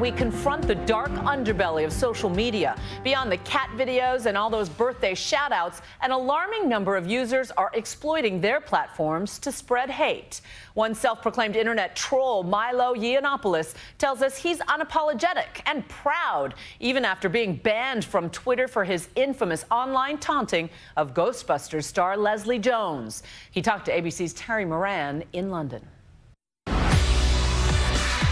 we confront the dark underbelly of social media. Beyond the cat videos and all those birthday shout-outs, an alarming number of users are exploiting their platforms to spread hate. One self-proclaimed internet troll, Milo tells us he's unapologetic and proud, even after being banned from Twitter for his infamous online taunting of Ghostbusters star Leslie Jones. He talked to ABC's Terry Moran in London.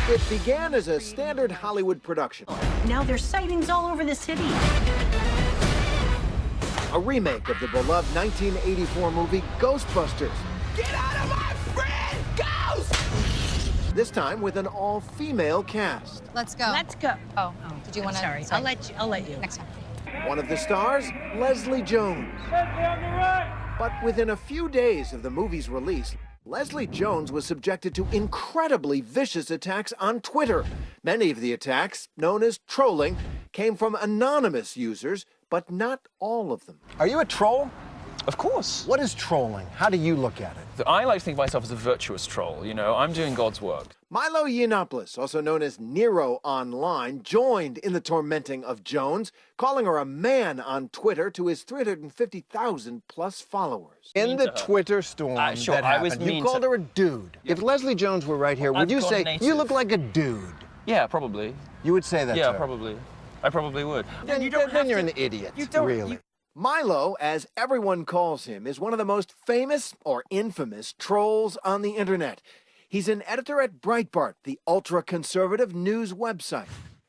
It began as a standard Hollywood production. Now there's sightings all over the city. A remake of the beloved 1984 movie Ghostbusters. Get out of my friend, Ghost! This time with an all-female cast. Let's go. Let's go. Oh, did you want to? Sorry, I'll let you. Next time. One of the stars, Leslie Jones. But within a few days of the movie's release, Leslie Jones was subjected to incredibly vicious attacks on Twitter. Many of the attacks, known as trolling, came from anonymous users, but not all of them. Are you a troll? Of course. What is trolling? How do you look at it? I like to think of myself as a virtuous troll. You know, I'm doing God's work. Milo, also known as Nero online, joined in the tormenting of Jones, calling her a man on Twitter to his 350,000 plus followers. In the Twitter storm sure, that happened, I was mean you called her a dude. Yeah. If Leslie Jones were right here, would you say, you look like a dude? Yeah, probably. You would say that Yeah, to her? probably. I probably would. Then you're an idiot, really. Milo, as everyone calls him, is one of the most famous or infamous trolls on the internet. He's an editor at Breitbart, the ultra-conservative news website.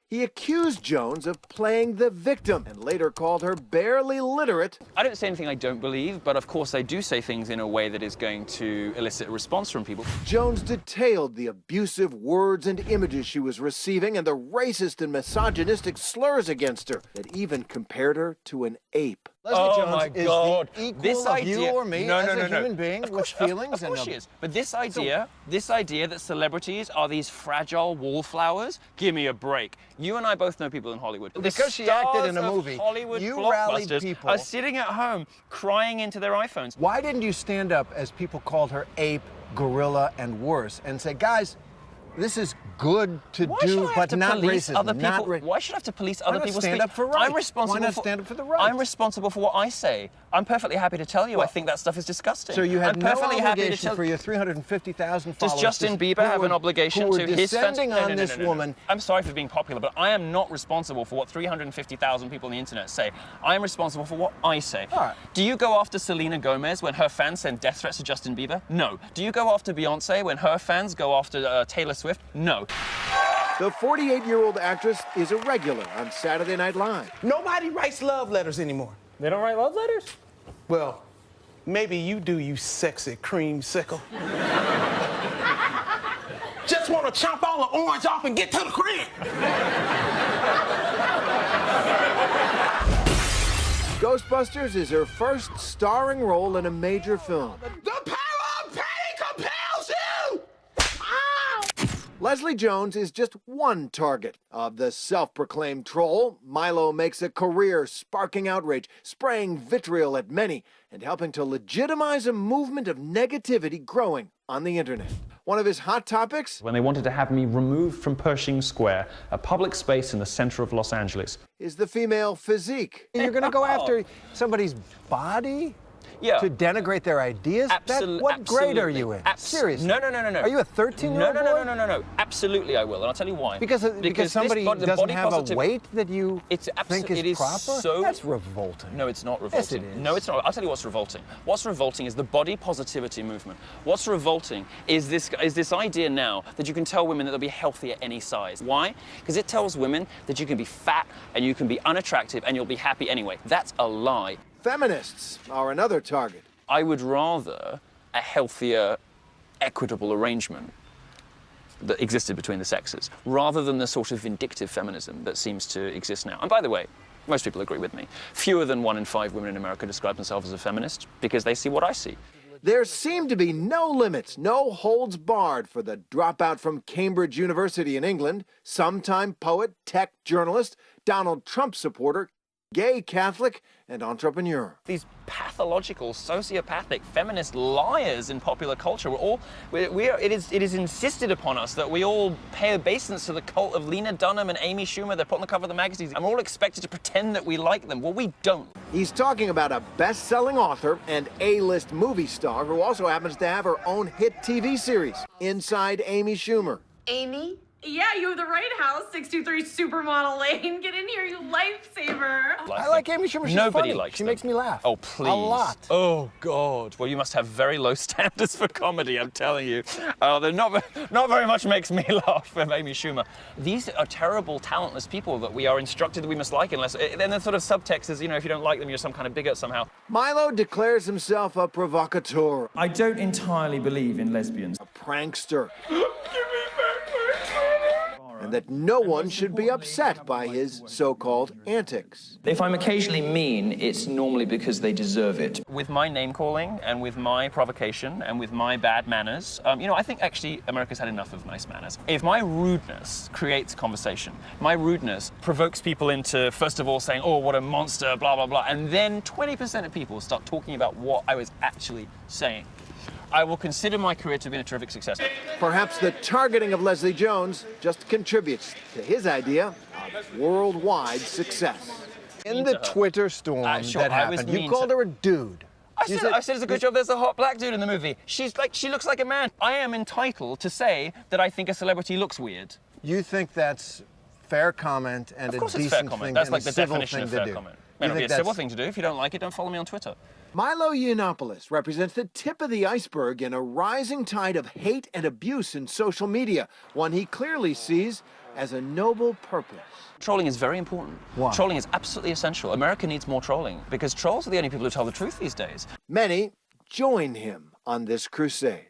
He accused Jones of playing the victim and later called her barely literate. I don't say anything I don't believe, but of course I do say things in a way that is going to elicit a response from people. Jones detailed the abusive words and images she was receiving and the racist and misogynistic slurs against her that even compared her to an ape. Leslie Jones my is God. the equal This of idea, you or me as a human being with feelings. Of course she is. But this idea that celebrities are these fragile wallflowers, give me a break. You and I both know people in Hollywood. Because she acted in a movie, Hollywood you rallied blockbusters people. are sitting at home crying into their iPhones. Why didn't you stand up as people called her ape, gorilla, and worse, and say, guys, this is good to do, but not racist. Why should I have to police other people's speech? Stand up for rights? I'm responsible. Why not stand up for the rights? I'm responsible for what I say. I'm perfectly happy to tell you I think that stuff is disgusting. So you had no obligation for you. your 350,000 followers. Does Justin Bieber have an obligation to his fans? On this woman? I'm sorry for being popular, but I am not responsible for what 350,000 people on the internet say. I am responsible for what I say. All right. Do you go after Selena Gomez when her fans send death threats to Justin Bieber? No. Do you go after Beyonce when her fans go after Taylor Swift? No. The 48-year-old actress is a regular on Saturday Night Live. Nobody writes love letters anymore. They don't write love letters? Well, maybe you do, you sexy creamsicle. Just want to chop all the orange off and get to the cream. Ghostbusters is her first starring role in a major film. The power of pain compels you! Leslie Jones is just one target of the self-proclaimed troll. Milo makes a career sparking outrage, spraying vitriol at many, and helping to legitimize a movement of negativity growing on the internet. One of his hot topics? When they wanted to have me removed from Pershing Square, a public space in the center of Los Angeles. Is the female physique. You're going to go after somebody's body? Yeah. To denigrate their ideas? What grade are you in? Seriously? No. Are you a 13-year-old boy? No. Absolutely I will, and I'll tell you why. Because somebody doesn't have a weight that you think is proper? So, that's revolting. No, it's not revolting. Yes, it is. No, it's not. I'll tell you what's revolting. What's revolting is the body positivity movement. What's revolting is this idea now that you can tell women that they'll be healthy at any size. Why? Because it tells women that you can be fat and you can be unattractive and you'll be happy anyway. That's a lie. Feminists are another target. I would rather a healthier, equitable arrangement that existed between the sexes, rather than the sort of vindictive feminism that seems to exist now. And by the way, most people agree with me. Fewer than 1 in 5 women in America describe themselves as a feminist because they see what I see. There seem to be no limits, no holds barred for the dropout from Cambridge University in England, sometime poet, tech journalist, Donald Trump supporter, gay Catholic, and entrepreneur. These pathological, sociopathic, feminist liars in popular culture. It is insisted upon us that we all pay obeisance to the cult of Lena Dunham and Amy Schumer. They're put on the cover of the magazines, and we're all expected to pretend that we like them. Well, we don't. He's talking about a best-selling author and A-list movie star who also happens to have her own hit TV series, Inside Amy Schumer. Amy? Yeah, you have the right house, 623 Supermodel Lane. Get in here, you lifesaver. I like Amy Schumer. She's Nobody funny. likes She them. makes me laugh. Oh, please. A lot. Oh, God. Well, you must have very low standards for comedy, I'm telling you. Not very much makes me laugh from Amy Schumer. These are terrible, talentless people that we are instructed that we must like unless... Then the sort of subtext is, you know, if you don't like them, you're some kind of bigot somehow. Milo declares himself a provocateur, I don't entirely believe in lesbians. a prankster, and that no one should be upset by his so-called antics. If I'm occasionally mean, it's normally because they deserve it. With my name-calling and with my provocation and with my bad manners, you know, I think actually America's had enough of nice manners. If my rudeness creates conversation, my rudeness provokes people into, first of all, saying, oh, what a monster, blah, blah, blah, and then 20% of people start talking about what I was actually saying, I will consider my career to have been a terrific success. Perhaps the targeting of Leslie Jones just contributes to his idea of worldwide success. In the Twitter storm Sure, that I was happened, you mean called to- her a dude. I said it's a good job there's a hot black dude in the movie. She looks like a man. I am entitled to say that I think a celebrity looks weird. You think that's fair comment and Of course a it's fair decent comment. thing That's and like a the civil definition thing of to fair do? comment. You May not be a think civil that's- thing to do. If you don't like it, don't follow me on Twitter. Milo Yiannopoulos represents the tip of the iceberg in a rising tide of hate and abuse in social media, one he clearly sees as a noble purpose. Trolling is very important. Why? Trolling is absolutely essential. America needs more trolling because trolls are the only people who tell the truth these days. Many join him on this crusade.